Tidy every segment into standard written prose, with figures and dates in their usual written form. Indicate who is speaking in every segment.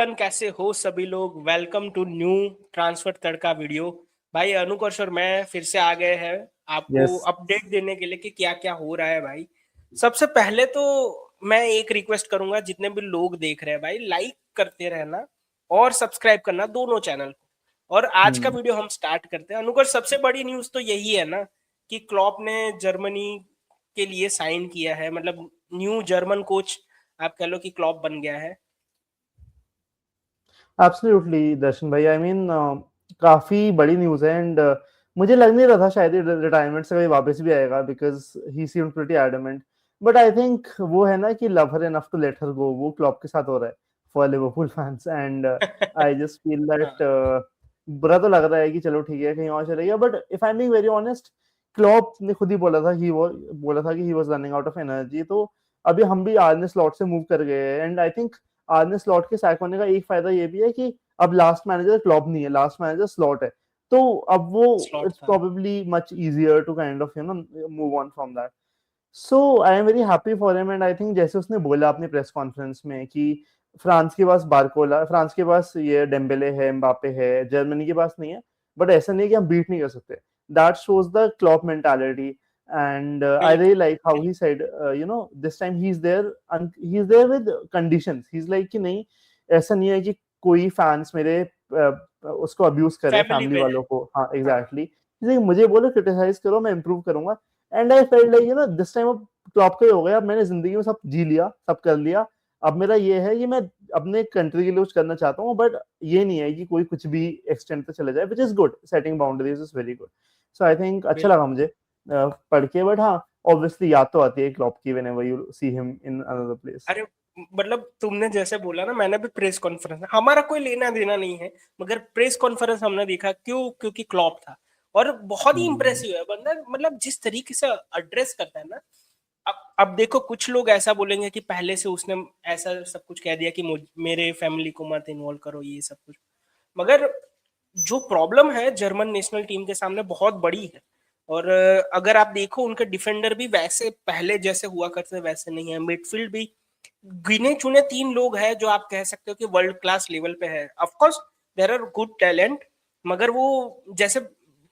Speaker 1: कैसे हो सभी लोग। Welcome to new transfer tadka video. भाई अनुकर्ष और मैं फिर से आ गए हैं आपको
Speaker 2: यस।
Speaker 1: अपडेट देने के लिए कि क्या क्या हो रहा है। भाई सबसे पहले तो मैं एक रिक्वेस्ट करूंगा, जितने भी लोग देख रहे हैं भाई लाइक करते रहना और सब्सक्राइब करना दोनों चैनल को। और आज का
Speaker 2: हम्म।
Speaker 1: वीडियो हम स्टार्ट करते हैं। अनुकर्ष, सबसे बड़ी न्यूज तो यही है ना कि क्लॉप ने जर्मनी के लिए साइन किया है, मतलब न्यू जर्मन कोच आप कह लो कि क्लॉप बन गया है।
Speaker 2: एब्सोल्युटली दर्शन भाई, आई मीन काफी बड़ी न्यूज है। एंड मुझे लग नहीं रहा था शायद ये रिटायरमेंट से कभी वापस भी आएगा, because he seemed pretty adamant. But I think वो है ना कि love her enough to let her go, वो क्लब के साथ हो रहा है for Liverpool fans. And I just feel that
Speaker 1: हाँ,
Speaker 2: बुरा तो लग रहा है कि चलो ठीक है कहीं और चले गया, but if I am being very honest, Klopp ने खुद ही बोला था कि he was running out of energy. तो अभी हम भी आर्ने स्लॉट से मूव कर गए हैं। एंड आई थिंक आर्ने स्लॉट के सैक होने का एक फायदा ये भी है कि अब लास्ट मैनेजर क्लॉप नहीं है, लास्ट मैनेजर स्लॉट है। तो अब वो
Speaker 1: स्लॉट
Speaker 2: इट्स
Speaker 1: था।
Speaker 2: Probably much easier to kind of move on from that. So I am very happy for him. And I think जैसे उसने बोला अपनी प्रेस कॉन्फ्रेंस में कि फ्रांस के पास बारकोला, फ्रांस के पास ये डेम्बेले है, एम्बापे है, जर्मनी के पास नहीं है, बट ऐसा नहीं है कि हम बीट नहीं कर सकते। That shows the Klopp mentality. And I really
Speaker 1: बिल्कुल
Speaker 2: लाइक हाउ ही
Speaker 1: बिल्कुल।
Speaker 2: Said this time he is there with conditions. He is like कि नहीं, ऐसा नहीं है कि कोई फैंस मेरे उसको अब्यूज करे,
Speaker 1: फैमिली
Speaker 2: फैमिली
Speaker 1: में है।
Speaker 2: वालों को। हाँ
Speaker 1: हाँ,
Speaker 2: एग्जैक्टली, मुझे बोलो क्रिटिसाइज करो, मैं इंप्रूव करूंगा। And I felt like this time अब क्लॉप का ही हो गया। अब मैंने जिंदगी में सब जी लिया, सब कर लिया। अब मेरा ये है कि मैं अपने कंट्री के लिए कुछ करना चाहता हूँ, बट ये नहीं है कि कोई कुछ भी एक्सटेंड पे चले जाए, which is good. Setting boundaries is very good. So I think अच्छा लगा
Speaker 1: बिल्कुल।
Speaker 2: मुझे पढ़ के। बट हाँ, ऑब्वियसली याद तो आती है क्लॉप की whenever you see him in another place.
Speaker 1: अरे मतलब तुमने जैसे बोला ना, मैंने भी प्रेस कॉन्फ्रेंस, हमारा कोई लेना देना नहीं है, मगर प्रेस कॉन्फ्रेंस हमने देखा क्यों, क्योंकि क्लॉप था। और बहुत ही इंप्रेसिव है बंदा, मतलब जिस तरीके से एड्रेस करता है ना। अब देखो, कुछ लोग ऐसा बोलेंगे कि पहले से उसने ऐसा सब कुछ कह दिया कि मेरे फैमिली को मत इन्वॉल्व करो, ये सब कुछ। मगर जो प्रॉब्लम है जर्मन नेशनल टीम के सामने बहुत बड़ी है। और अगर आप देखो, उनके डिफेंडर भी वैसे पहले जैसे हुआ करते वैसे नहीं है। मिडफील्ड भी गिने चुने तीन लोग हैं जो आप कह सकते हो कि वर्ल्ड क्लास लेवल पे है। Of course there are good talent, मगर वो जैसे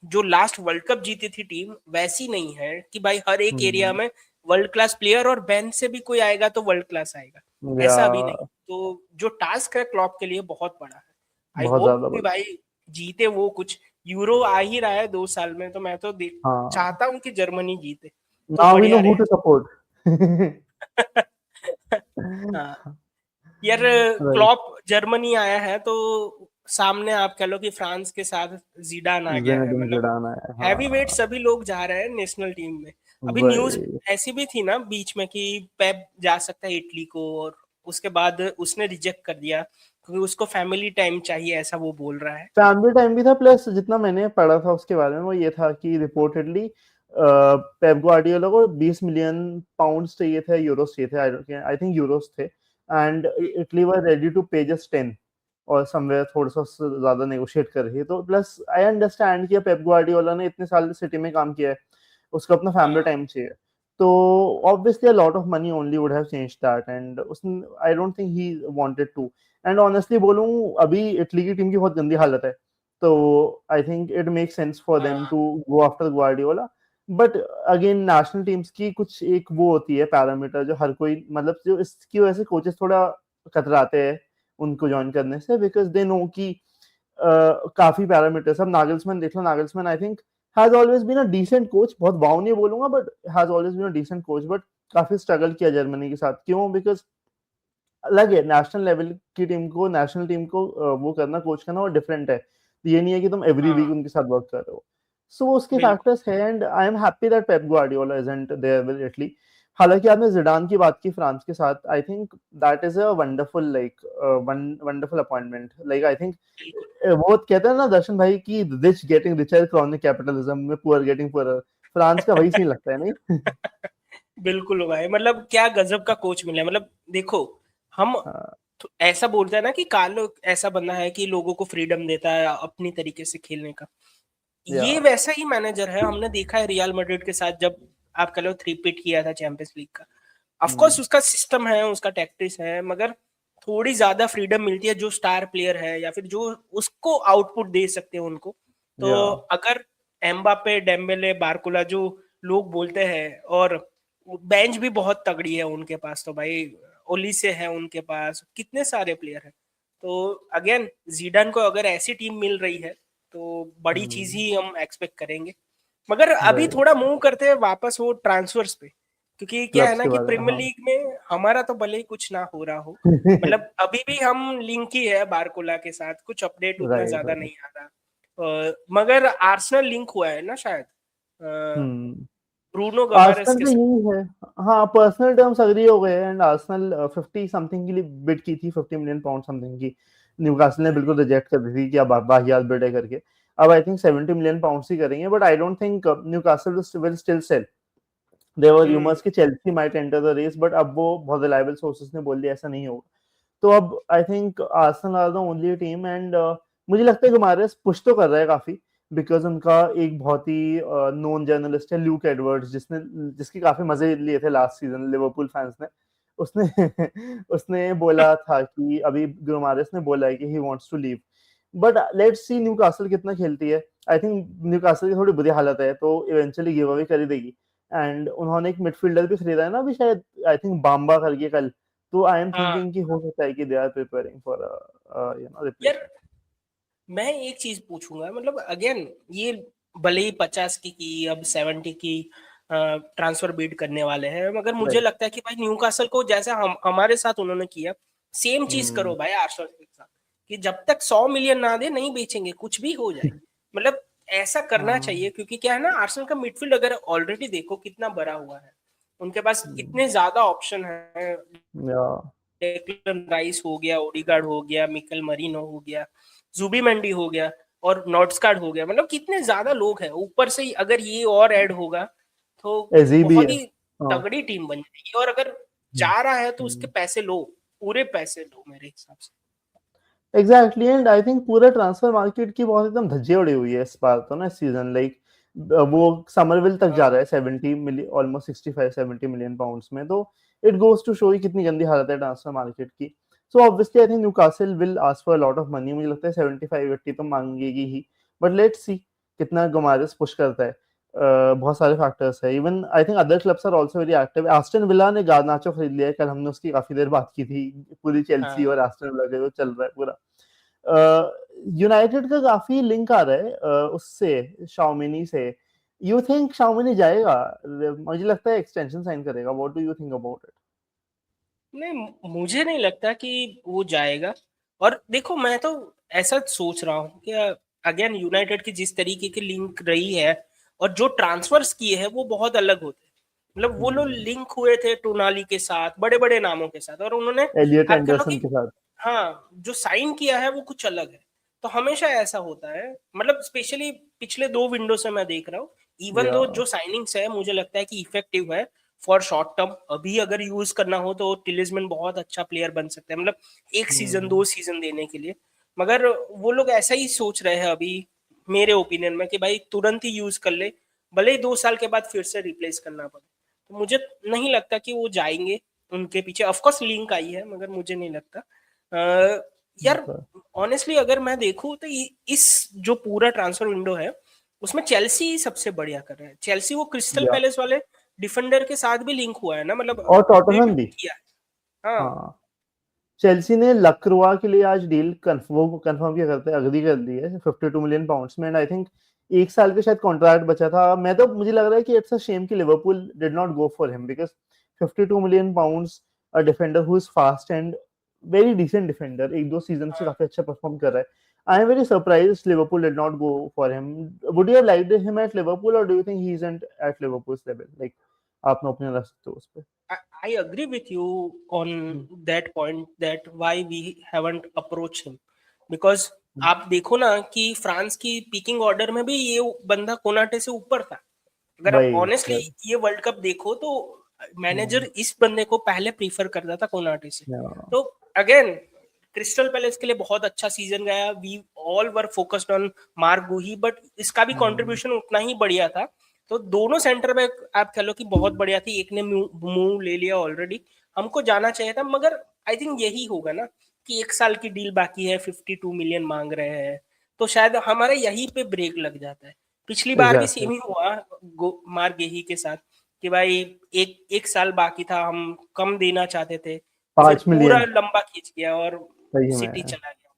Speaker 1: जो लास्ट वर्ल्ड कप जीती थी टीम वैसी नहीं है कि भाई हर एक एरिया में वर्ल्ड क्लास प्लेयर और बेंच से भी कोई आएगा तो वर्ल्ड क्लास आएगा।
Speaker 2: या
Speaker 1: ऐसा अभी नहीं। तो जो टास्क है क्लॉप के लिए बहुत बड़ा है। आई
Speaker 2: बहुत
Speaker 1: होप
Speaker 2: ज्यादा
Speaker 1: कि
Speaker 2: बड़ा।
Speaker 1: भाई जीते वो कुछ। यूरो आ ही रहा है 2 साल में, तो मैं तो
Speaker 2: हाँ,
Speaker 1: चाहता हूँ कि जर्मनी जीते तो
Speaker 2: नाउ वी नो
Speaker 1: बढ़िया
Speaker 2: हु टू
Speaker 1: रहेगा।
Speaker 2: सपोर्ट।
Speaker 1: हाँ यार,
Speaker 2: राइट।
Speaker 1: क्लॉप जर्मनी आया है तो सामने आप कह लो कि फ्रांस के साथ जीडान आ गया है।
Speaker 2: जिनेदिन
Speaker 1: मतलब
Speaker 2: जिडान है,
Speaker 1: हैवी वेट
Speaker 2: हाँ।
Speaker 1: सभी लोग जा रहे हैं नेशनल टीम में। अभी न्यूज
Speaker 2: वही।
Speaker 1: ऐसी भी थी ना बीच में कि पेप जा सकता है इटली को, और उसके बाद उसने रिजेक्ट कर दिया क्योंकि उसको फैमिली टाइम चाहिए, ऐसा वो बोल रहा है।
Speaker 2: फैमिली टाइम भी था, प्लस जितना मैंने पढ़ा था उसके बारे में वो ये था कि रिपोर्टेडली पेप ग्वार्डियोला को 20 मिलियन पाउंड चाहिए थे, यूरोस चाहिए थे, आई थिंक यूरोस थे। And Italy were ready to pay just 10, और समवेयर थोड़ा सा ज्यादा नेगोशिएट कर रही है। तो प्लस आई अंडरस्टैंड कि पेप ग्वार्डियोला ने इतने साल सिटी में काम किया है, उसको अपना फैमिली
Speaker 1: हाँ
Speaker 2: टाइम चाहिए। तो obviously a lot of money only would have changed that, and उसने, I don't think he wanted to. And honestly बोलूं, अभी इटली की टीम की बहुत गंदी हालत है। तो I think it make sense for them
Speaker 1: हाँ
Speaker 2: to go after Guardiola. But again national teams की कुछ एक वो होती है पैरामीटर, जो हर कोई, मतलब जो इसकी वजह से कोचेस थोड़ा कतराते हैं उनको ज्वाइन करने से, बिकॉज दे नो कि काफी पैरामीटर्स। अब नागल्समैन देख लो, Nagelsmann I think has always been a decent coach, बहुत वाव नहीं बोलूंगा, but has always been a decent coach. But काफी स्ट्रगल किया जर्मनी के साथ, क्यों? बिकॉज अलग है, नेशनल लेवल की टीम को, नेशनल टीम को वो करना, कोच करना, वो डिफरेंट है। ये नहीं है कि तुम एवरी वीक
Speaker 1: हाँ
Speaker 2: उनके साथ वर्क कर रहे हो। सो उसके
Speaker 1: बिल्कुल।
Speaker 2: फैक्टर्स है। And I am happy that Pep Guardiola isn't there with Italy. हालांकि आपने जिडान की बात की फ्रांस के साथ, I think that is a wonderful, like wonderful appointment. Like I think
Speaker 1: बिल्कुल
Speaker 2: वो कहते हैं ना दर्शन भाई की, rich getting richer, chronic capitalism में पुअर गेटिंग पुअर। फ्रांस का वही सीन लगता है, नहीं?
Speaker 1: बिल्कुल भाई, मतलब क्या गजब का कोच मिला है। मतलब देखो, हम
Speaker 2: हाँ,
Speaker 1: तो ऐसा बोलते हैं ना कि कार्लो ऐसा बंदा है कि लोगों को फ्रीडम देता है अपनी तरीके से खेलने का।
Speaker 2: या
Speaker 1: ये वैसा ही मैनेजर है। हमने देखा है रियल मैड्रिड के साथ, जब आप कह लो थ्री पीट किया था चैंपियंस लीग का। ऑफ कोर्स उसका सिस्टम है, उसका टैक्टिक्स है, मगर थोड़ी ज्यादा फ्रीडम मिलती है जो स्टार प्लेयर है या फिर जो उसको आउटपुट दे सकते हैं उनको। तो
Speaker 2: या
Speaker 1: अगर एम्बापे, डेम्बेले, बारकुला जो लोग बोलते हैं, और बेंच भी बहुत तगड़ी है उनके पास, तो भाई ओलीसे है उनके पास, कितने सारे प्लेयर हैं। तो अगेन जीडान को अगर ऐसी टीम मिल रही है तो बड़ी चीज ही हम एक्सपेक्ट करेंगे। मगर अभी
Speaker 2: राइट,
Speaker 1: थोड़ा मूव करते हैं वापस वो ट्रांसफर्स पे, क्योंकि क्या है
Speaker 2: क्लब्स
Speaker 1: ना
Speaker 2: के
Speaker 1: कि
Speaker 2: बारे में,
Speaker 1: प्रीमियर
Speaker 2: हाँ।
Speaker 1: लीग में हमारा तो भले ही कुछ ना हो रहा हो, मतलब अभी भी हम लिंक ही है बारकोला के साथ, कुछ अपडेट उतना
Speaker 2: राइट,
Speaker 1: ज्यादा
Speaker 2: राइट।
Speaker 1: नहीं आ रहा। मगर आर्सेनल लिंक हुआ है ना शायद
Speaker 2: हम्म।
Speaker 1: ब्रूनो गमारेस
Speaker 2: आर्सेनल
Speaker 1: के
Speaker 2: का
Speaker 1: साथ।
Speaker 2: यही है। हाँ, पर्सनल टर्म्स एग्री हो गए हैं, एंड आर्सेनल 50 समथिंग के लिए बिड की थी, 50 मिलियन पाउंड समथिंग की। न्यूकासल ने बिल्कुल रिजेक्ट कर दी थी कि अब वाहियात बिड है करके। अब आई थिंक 70 मिलियन पाउंड्स ही करेंगे, but I don't think Newcastle will still sell. There were
Speaker 1: hmm.
Speaker 2: Rumours कि Chelsea might enter the race, but अब वो बहुत रिलायबल सोर्सेस ने बोल दिया ऐसा नहीं होगा। तो अब I think Arsenal are the only team, and मुझे लगता है कि मारेस पुश तो कर रहा है काफी, बिकॉज उनका एक बहुत ही नोन जर्नलिस्ट है ल्यूक एडवर्ड्स, जिसकी काफी मजे लिए थे लास्ट सीजन लिवरपूल फैंस ने। उसने उसने बोला था कि अभी गुमारेस ने बोला है कि he wants to leave, but let's see Newcastle कितना खेलती है। आई थिंक न्यूकासल की थोड़ी बुरी हालत है, तो इवेंचुअली गिव अवे कर ही देगी। एंड उन्होंने एक मिडफील्डर भी खरीदा है ना अभी शायद, आई थिंक बाम्बा करके कल। तो आई एम
Speaker 1: हाँ
Speaker 2: थिंकिंग कि हो सकता है कि दे आर प्रिपेयरिंग फॉर
Speaker 1: यार,
Speaker 2: रिप्लेसमेंट।
Speaker 1: मैं एक चीज पूछूंगा, मतलब अगेन ये भले ही 50 की अब 70 की ट्रांसफर बीट करने वाले हैं, मगर मुझे
Speaker 2: राइट।
Speaker 1: लगता है कि भाई न्यूकासल को जैसा हम हमारे साथ उन्होंने किया, सेम चीज
Speaker 2: हम्म।
Speaker 1: करो भाई आर्सेनल के साथ, कि जब तक 100 मिलियन ना दे नहीं बेचेंगे, कुछ भी हो जाए। मतलब ऐसा करना
Speaker 2: हाँ।
Speaker 1: चाहिए, क्योंकि क्या है ना, आर्सेनल का मिडफील्ड अगर ऑलरेडी देखो कितना बड़ा हुआ है, उनके पास
Speaker 2: हम्म,
Speaker 1: इतने ज्यादा ऑप्शन है।
Speaker 2: या
Speaker 1: डेक्लन राइस हो गया, ओडिगार्ड हो गया, मिकल मरीनो हो गया, जुबीमेंडी हो गया, और नॉर्डस्कार्ड हो गया, मतलब कितने ज्यादा लोग हैं। ऊपर से अगर ये और ऐड होगा तो
Speaker 2: एजी भी
Speaker 1: बहुत
Speaker 2: है।
Speaker 1: ही
Speaker 2: हाँ।
Speaker 1: तगड़ी टीम बन जाएगी। और अगर जा रहा है तो उसके पैसे लो, पूरे पैसे लो मेरे हिसाब से।
Speaker 2: एग्जैक्टली, एंड आई थिंक पूरा ट्रांसफर मार्केट की बहुत एकदम धज्जी उड़ी हुई है इस बार तो ना, इस सीजन लाइक वो समरविल तक जा
Speaker 1: हाँ
Speaker 2: रहा है 70 मिलियन, ऑलमोस्ट 65 70 मिलियन पाउंड्स में। तो इट गोस टू शो कितनी गंदी हालत है ट्रांसफर मार्केट की। So obviously I think Newcastle will ask for a lot of money, मुझे लगता है 75 80 तो मांगेगी ही। बट लेट्स सी कितना गुमारेस पुश करता है। बहुत सारे फैक्टर्स है, even I think other clubs are also very active. Aston Villa ने गार्नाचो खरीद लिया है, कल हमने उसकी काफी देर बात की थी। पूरी चेल्सी
Speaker 1: हाँ।
Speaker 2: और एस्टन विला का जो चल रहा है पूरा। यूनाइटेड का काफी लिंक आ रहा है उससे, शाओमिनी से। यू थिंक शाओमिनी जाएगा? मुझे लगता है एक्सटेंशन साइन करेगा। What do you think about it?
Speaker 1: नहीं, मुझे नहीं लगता कि वो जाएगा। और देखो मैं तो ऐसा सोच रहा हूँ कि अगेन यूनाइटेड की जिस तरीके की लिंक रही है और जो ट्रांसफर्स किए हैं वो बहुत अलग होते हैं। मतलब वो लोग लिंक हुए थे टोनाली के साथ, बड़े बड़े नामों के साथ, और उन्होंने
Speaker 2: एलियट
Speaker 1: आप कह लो
Speaker 2: एंडरसन
Speaker 1: कि
Speaker 2: के साथ।
Speaker 1: हाँ जो साइन किया है वो कुछ अलग है। तो हमेशा ऐसा होता है, मतलब स्पेशली पिछले 2 विंडो से मैं देख रहा हूँ, इवन
Speaker 2: या
Speaker 1: दो जो साइनिंग्स है मुझे लगता है कि इफेक्टिव है फॉर शॉर्ट टर्म। अभी अगर यूज करना हो तो टिलिसमैन बहुत अच्छा प्लेयर बन सकता है, मतलब एक सीजन 2 सीजन देने के लिए। मगर वो लोग ऐसा ही सोच रहे हैं अभी, मेरे ओपिनियन में, कि भाई तुरंत ही यूज कर ले, भले ही 2 साल के बाद फिर से रिप्लेस करना पड़े। तो मुझे नहीं लगता कि वो जाएंगे उनके पीछे। ऑफकोर्स लिंक आई है, मगर मुझे नहीं लगता। यार ऑनेस्टली अगर मैं देखूं तो इस जो पूरा ट्रांसफर विंडो है उसमें चेल्सी सबसे बढ़िया कर रहा है। चेल्सी वो क्रिस्टल
Speaker 2: या
Speaker 1: पैलेस वाले डिफेंडर के साथ भी लिंक हुआ है ना, मतलब
Speaker 2: और
Speaker 1: अपडेट
Speaker 2: टॉटनहम भी।
Speaker 1: किया है। हाँ
Speaker 2: हाँ, चेल्सी ने लक्रोआ के लिए आज डील कंफर्म किया करते हैं, अग्री कर दी है 52 मिलियन पाउंड्स में। एंड आई थिंक 1 साल का शायद कॉन्ट्रैक्ट बचा था। मैं तो मुझे लग रहा है कि इट्स अ शेम कि Liverpool did not go for him, because 52 million pounds, a defender who is fast and very decent defender, 1 2 season से
Speaker 1: हाँ।
Speaker 2: काफी अच्छा परफॉर्म कर रहा है। I am very surprised Liverpool did not go for him. Would you have liked him at Liverpool, और do you think he isn't at Liverpool's level? Like आपने opinion रख सकते हो उस पे।
Speaker 1: I agree with you on that point that why we haven't approached him, because आप देखो ना कि फ्रांस की पिकिंग ऑर्डर में भी ये बंदा कोनाटे से ऊपर था। अगर आप
Speaker 2: राइट,
Speaker 1: ऑनेस्टली
Speaker 2: राइट।
Speaker 1: ये वर्ल्ड कप देखो तो मैनेजर इस बंदे को पहले प्रीफर करता था कोनाटे से। तो अगेन क्रिस्टल पैलेस के लिए बहुत अच्छा सीजन गया, we all were focused on Marc Guehi, but इसका भी कंट्रीब्यूशन उतना ही बढ़िया था। तो दोनों सेंटर बैक आप कह लो कि बहुत बढ़िया थी, एक ने मूव ले लिया ऑलरेडी, हमको जाना चाहिए था। मगर आई थिंक यही होगा ना कि 1 साल की डील बाकी है, 52 मिलियन मांग रहे हैं, तो शायद हमारा यहीं पे ब्रेक लग जाता है। पिछली बार भी
Speaker 2: एग्जैक्टली
Speaker 1: सेम ही हुआ मार्क गेही के साथ कि भाई एक साल बाकी था, हम कम देना चाहते थे, फिर
Speaker 2: 5 मिलियन
Speaker 1: पूरा लंबा खींच गया और
Speaker 2: सही
Speaker 1: सिटी
Speaker 2: में।
Speaker 1: चला गया।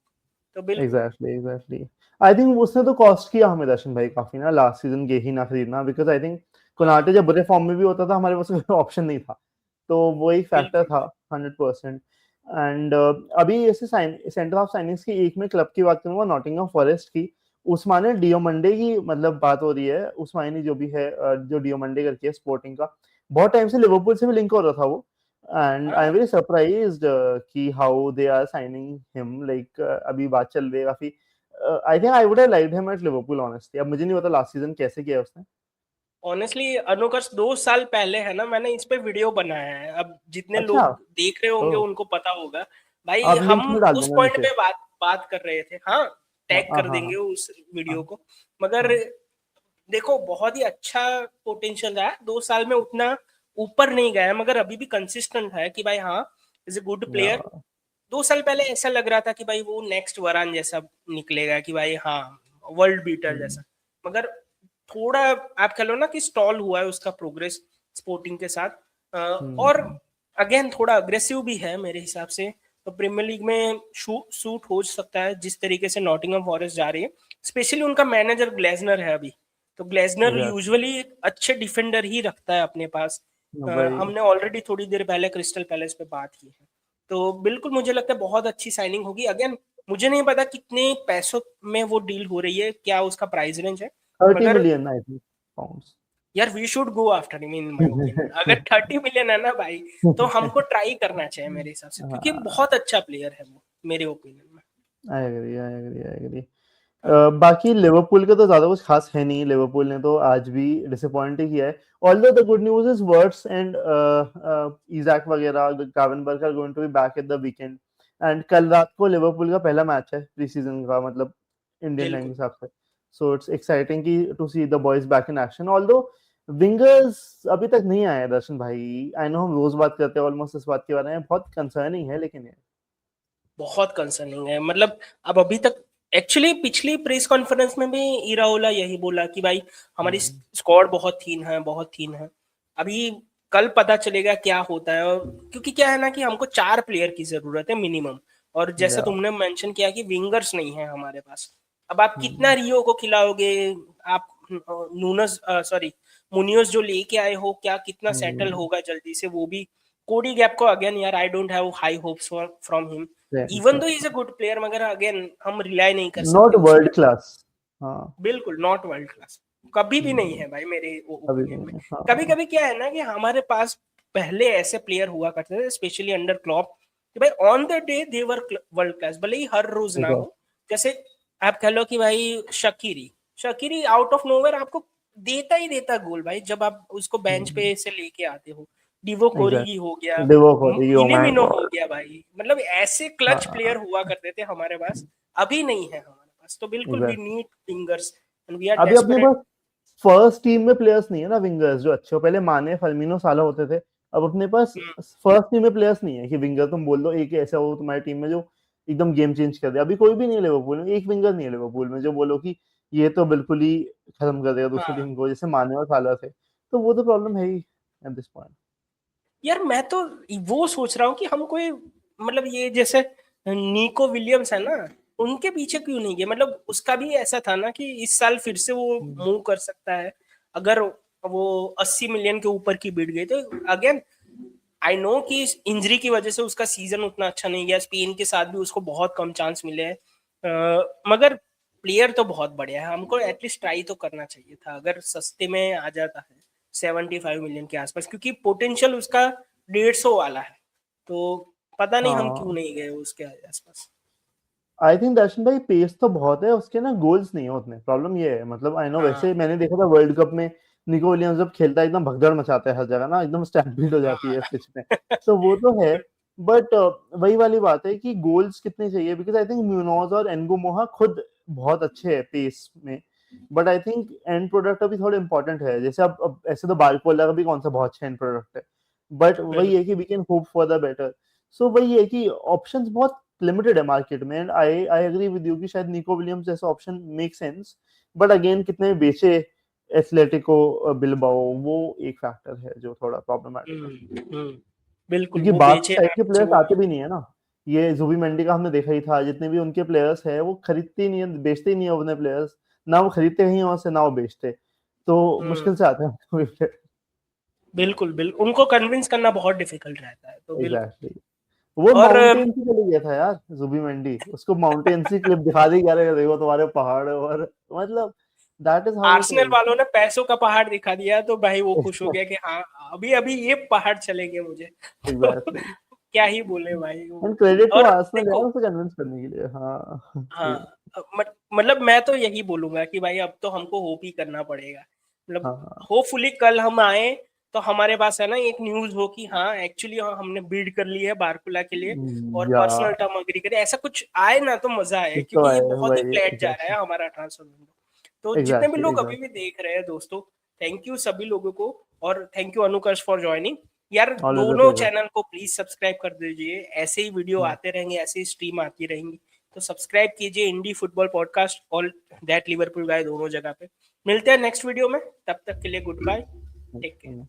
Speaker 1: तो बिल्कुल
Speaker 2: एग्जैक्टली आई थिंक उसने तो कॉस्ट किया हमें दर्शन भाई काफी ना, लास्ट सीजन गेही ना खरीदना, बिकॉज आई थिंक कोनाटे जब बुरे फॉर्म में भी होता था हमारे पास कोई ऑप्शन नहीं था, तो वो एक फैक्टर
Speaker 1: बिल्कुल
Speaker 2: था 100%। एंड अभी ऐसे सेंटर ऑफ साइनिंग्स की एक में क्लब की बात करूंगा, नॉटिंघम फॉरेस्ट की। उस्माने डियोमंडे की मतलब बात हो रही है, उस्मानी जो भी है जो डियोमंडे करके है स्पोर्टिंग का, बहुत टाइम से लिवरपूल से भी लिंक हो रहा था वो। एंड आई एम
Speaker 1: हाँ।
Speaker 2: वेरी सरप्राइज्ड कि how they are signing him, like अभी बात चल रही है काफी। I think I would have liked him at Liverpool honestly. अब मुझे नहीं पता लास्ट सीजन कैसे किया उसने।
Speaker 1: ऑनेस्टली अनुकर्ष 2 साल पहले है ना, मैंने इस पे वीडियो बनाया है, अब जितने
Speaker 2: अच्छा,
Speaker 1: लोग देख रहे
Speaker 2: तो
Speaker 1: होंगे उनको पता होगा। भाई
Speaker 2: आप लिंक
Speaker 1: हम
Speaker 2: में डाल
Speaker 1: उस
Speaker 2: देना
Speaker 1: पॉइंट
Speaker 2: नीचे।
Speaker 1: पे बात बात कर रहे थे, हाँ
Speaker 2: हाँ
Speaker 1: टैग
Speaker 2: हाँ
Speaker 1: कर
Speaker 2: हाँ
Speaker 1: देंगे उस वीडियो
Speaker 2: हाँ
Speaker 1: को। मगर
Speaker 2: हाँ।
Speaker 1: देखो बहुत ही अच्छा पोटेंशियल है, 2 साल में उतना ऊपर नहीं गया है, मगर अभी भी कंसिस्टेंट है कि भाई हाँ इज ए गुड
Speaker 2: या
Speaker 1: प्लेयर। 2 साल पहले ऐसा लग रहा था कि भाई वो नेक्स्ट वरान जैसा निकलेगा, कि भाई हाँ वर्ल्ड बीटर जैसा। मगर थोड़ा आप कह लो ना कि स्टॉल हुआ है उसका प्रोग्रेस स्पोर्टिंग के साथ। और
Speaker 2: हम्म,
Speaker 1: अगेन थोड़ा अग्रेसिव भी है मेरे हिसाब से, तो प्रीमियर लीग में सूट हो सकता है जिस तरीके से नॉटिंघम फॉरेस्ट जा रही है। स्पेशली उनका मैनेजर ग्लेजनर है अभी, तो ग्लेजनर
Speaker 2: एग्जैक्टली
Speaker 1: यूजुअली अच्छे डिफेंडर ही रखता है अपने पास।
Speaker 2: भाई।
Speaker 1: हमने ऑलरेडी थोड़ी देर पहले क्रिस्टल पैलेस पे बात की है, तो बिल्कुल मुझे लगता है बहुत अच्छी साइनिंग होगी। अगेन मुझे नहीं पता कितने पैसों में वो डील हो रही है, क्या उसका प्राइस रेंज है,
Speaker 2: 30
Speaker 1: मगर
Speaker 2: मिलियन आई थिंक पाउंड्स।
Speaker 1: यार we should go after him in my opinion. अगर 30 मिलियन है ना भाई, तो हमको ट्राई करना चाहिए मेरे हिसाब से, क्योंकि
Speaker 2: हाँ,
Speaker 1: बहुत अच्छा प्लेयर है वो मेरे ओपिनियन में।
Speaker 2: I agree I agree I agree.
Speaker 1: हाँ
Speaker 2: बाकी लिवरपूल का तो ज्यादा कुछ खास है नहीं, लिवरपूल ने तो आज भी डिसअपॉइंट ही किया है। Although the good news is Wirtz and Isak वगैरह Gravenberch are going to be back at the weekend. एंड कल रात को लिवरपूल का पहला मैच है प्री सीजन का, मतलब इंडियन टाइम के
Speaker 1: बिल्कुल।
Speaker 2: हिसाब से। सो इट्स एक्साइटिंग की to see the boys back in action. Although wingers अभी तक नहीं आए दर्शन भाई, आई नो हम रोज बात करते हैं ऑलमोस्ट इस बात के बारे में, बहुत कंसर्निंग है लेकिन ये।
Speaker 1: बहुत कंसर्निंग है, मतलब अब अभी तक एक्चुअली पिछली प्रेस कॉन्फ्रेंस में भी इराओला यही बोला कि भाई हमारी
Speaker 2: हम्म,
Speaker 1: स्क्वाड बहुत थीन है, बहुत थीन है। अभी कल पता चलेगा क्या होता है। और क्योंकि क्या है ना कि हमको 4 प्लेयर की जरूरत है मिनिमम, और जैसे
Speaker 2: या,
Speaker 1: तुमने मेंशन किया कि विंगर्स नहीं है हमारे पास। अब आप कितना
Speaker 2: हम्म,
Speaker 1: रियो को खिलाओगे, आप नूनस सॉरी मुनियोस जो लेके आए हो, क्या कितना सेटल
Speaker 2: हम्म,
Speaker 1: होगा जल्दी से वो भी। कोडी गैप को अगेन यार I don't have high hopes from him,
Speaker 2: same
Speaker 1: even
Speaker 2: same.
Speaker 1: दो इज अ गुड प्लेयर, मगर अगेन हम रिलाई नहीं कर
Speaker 2: नॉट
Speaker 1: सकते उस
Speaker 2: वर्ल्ड
Speaker 1: पर।
Speaker 2: क्लास। हाँ,
Speaker 1: बिल्कुल नॉट वर्ल्ड क्लास, कभी भी नहीं
Speaker 2: हम्म,
Speaker 1: है भाई मेरे
Speaker 2: अभी
Speaker 1: ओपिनियन में।
Speaker 2: नहीं है,
Speaker 1: कभी
Speaker 2: हाँ।
Speaker 1: कभी क्या है ना कि हमारे पास पहले ऐसे प्लेयर हुआ करते थे, स्पेशली अंडर क्लॉप, कि भाई on the day they were world class, भले ही हर रोज ना
Speaker 2: एग्जैक्ट,
Speaker 1: हो। जैसे आप कह लो कि भाई Shakiri, Shakiri out of nowhere आपको देता ही देता गोल भाई, जब आप उसको बेंच पे से लेके आते हो। डिवो कोरिगी हो गया,
Speaker 2: एग्जैक्ट डिवोक हो रही, ओ माय
Speaker 1: मिनेमिनो हो
Speaker 2: गॉड।
Speaker 1: गया भाई, मतलब ऐसे क्लच
Speaker 2: हाँ,
Speaker 1: प्लेयर हुआ करते थे हमारे पास, अभी नहीं है हमारे पास। तो बिल्कुल we
Speaker 2: exact.
Speaker 1: Need fingers and we are
Speaker 2: अभी अपने
Speaker 1: डेस्परेट।
Speaker 2: पास फर्स्ट टीम में प्लेयर्स नहीं है ना विंगर्स जो अच्छे हो, पहले माने फर्मिनो साला होते थे। अब अपने पास फर्स्ट टीम में प्लेयर्स नहीं है कि विंगर तुम बोल दो एक ऐसा हो तुम्हारी टीम में जो एकदम गेम चेंज कर दे। अभी कोई भी नहीं है लिवरपूल में, एक विंगर नहीं है लिवरपूल में जो बोलो कि ये तो बिल्कुल ही खत्म कर देगा दूसरी
Speaker 1: हाँ
Speaker 2: टीम को, जैसे माने और साला थे। तो वो तो प्रॉब्लम है ही एट दिस पॉइंट।
Speaker 1: यार मैं तो वो सोच रहा हूँ कि हम कोई, मतलब ये जैसे नीको विलियम्स है ना, उनके पीछे क्यों नहीं गए। मतलब उसका भी ऐसा था ना कि इस साल फिर से वो मूव कर सकता है, अगर वो 80 मिलियन के ऊपर की बिड गई तो। अगेन आई नो कि इंजरी की वजह से उसका सीजन उतना अच्छा नहीं गया, स्पेन के साथ भी उसको बहुत कम चांस मिले हैं। मगर प्लेयर तो बहुत बढ़िया है, हमको एटलीस्ट ट्राई तो करना चाहिए था अगर सस्ते में आ जाता है 75 मिलियन के आसपास, क्योंकि पोटेंशियल उसका 150 वाला है। तो पता नहीं हम क्यों
Speaker 2: हाँ,
Speaker 1: नहीं गए उसके आसपास।
Speaker 2: आई थिंक दर्शन भाई पेस तो बहुत है उसके ना, गोल्स नहीं है उतने, प्रॉब्लम ये है। मतलब आई नो
Speaker 1: हाँ
Speaker 2: वैसे मैंने देखा था वर्ल्ड कप में निको विलियम्स जब खेलता है एकदम भगदड़ मचाता है हर जगह ना, एकदम स्टैम्पीड हो जाती है
Speaker 1: हाँ
Speaker 2: पिच पे। तो वो तो है, बट वही वाली बात है कि गोल्स कितने चाहिए, बिकॉज आई थिंक म्यूनोज और एनगो मोहा खुद बहुत अच्छे हैं पेस में। But I think and product अभी थोड़ा इंपॉर्टेंट है, जैसे अब ऐसे तो बारकोला का भी कौन सा बहुत अच्छा एंड प्रोडक्ट है, बट वही है
Speaker 1: बिल्कुल।
Speaker 2: कि we can hope for the better. So वही है कि ऑप्शंस बहुत लिमिटेड है मार्केट में, and I I agree with you कि शायद निको विलियम्स जैसा option make sense, but again कितने बेचे एथलेटिको बिलबाओ, वो एक फैक्टर है जो थोड़ा प्रॉब्लमैटिक है,
Speaker 1: बिल्कुल
Speaker 2: क्योंकि
Speaker 1: वो
Speaker 2: बाकी
Speaker 1: बेचे
Speaker 2: साइड के
Speaker 1: आराम से
Speaker 2: प्लेयर्स
Speaker 1: वो
Speaker 2: आते भी नहीं है ना। ये जुबिमेंडी का हमने देखा ही था, जितने भी उनके प्लेयर्स हैं वो खरीदते ही नहीं है, बेचते ही नहीं है अपने प्लेयर्स, ना वो खरीदते कहीं और से ना वो बेचते, तो मुश्किल से आते हैं।
Speaker 1: बिल्कुल बिल्कुल उनको कन्विंस करना बहुत डिफिकल्ट रहता है, तो बिल्कुल।
Speaker 2: एग्जैक्टली, वो
Speaker 1: और
Speaker 2: माउंटेन से चले गया था यार जुबिमेंडी, उसको माउंटेन से क्लिप दिखा दी, कह रहे देखो तुम्हारे पहाड़, और मतलब that is how it
Speaker 1: Arsenal
Speaker 2: is.
Speaker 1: वालों ने पैसों का पहाड़ दिखा दिया, तो भाई वो खुश हो गया कि हाँ अभी अभी ये पहाड़ चलेंगे मुझे। तो
Speaker 2: एग्जैक्टली,
Speaker 1: क्या ही बोले भाई
Speaker 2: एंड क्रेडिट टू
Speaker 1: और
Speaker 2: आर्सेनल यार
Speaker 1: देखो,
Speaker 2: उसे कन्विंस करने के लिए। हाँ
Speaker 1: हाँ मतलब मैं तो यही बोलूंगा कि भाई अब तो हमको होप ही करना पड़ेगा, मतलब
Speaker 2: हाँ
Speaker 1: होपफुली कल हम आए तो हमारे पास है ना एक न्यूज हो कि हाँ एक्चुअली हमने बिड कर ली है बारकुला के लिए और
Speaker 2: या
Speaker 1: पर्सनल टर्म अग्री करे, ऐसा कुछ आए ना तो मजा आए,
Speaker 2: तो
Speaker 1: क्योंकि ये
Speaker 2: है
Speaker 1: बहुत ही
Speaker 2: भाई,
Speaker 1: फ्लैट जा रहा
Speaker 2: एग्जैक्टली
Speaker 1: है हमारा ट्रांसफर विंडो। तो जितने भी
Speaker 2: एग्जैक्टली
Speaker 1: लोग अभी भी
Speaker 2: एग्जैक्टली,
Speaker 1: देख रहे हैं दोस्तों, थैंक यू सभी लोगों को, और थैंक यू अनुकर्ष फॉर ज्वाइनिंग। यार
Speaker 2: ऑलवेज अ
Speaker 1: दोनों
Speaker 2: प्लेजर।
Speaker 1: चैनल को प्लीज सब्सक्राइब कर दीजिए, ऐसे ही वीडियो आते रहेंगे, ऐसे ही स्ट्रीम आती रहेंगी, तो सब्सक्राइब कीजिए इंडी फुटबॉल पॉडकास्ट और दैट लिवरपूल गाय दोनों जगह पे। मिलते हैं नेक्स्ट वीडियो में, तब तक के लिए गुड बाय, टेक केयर।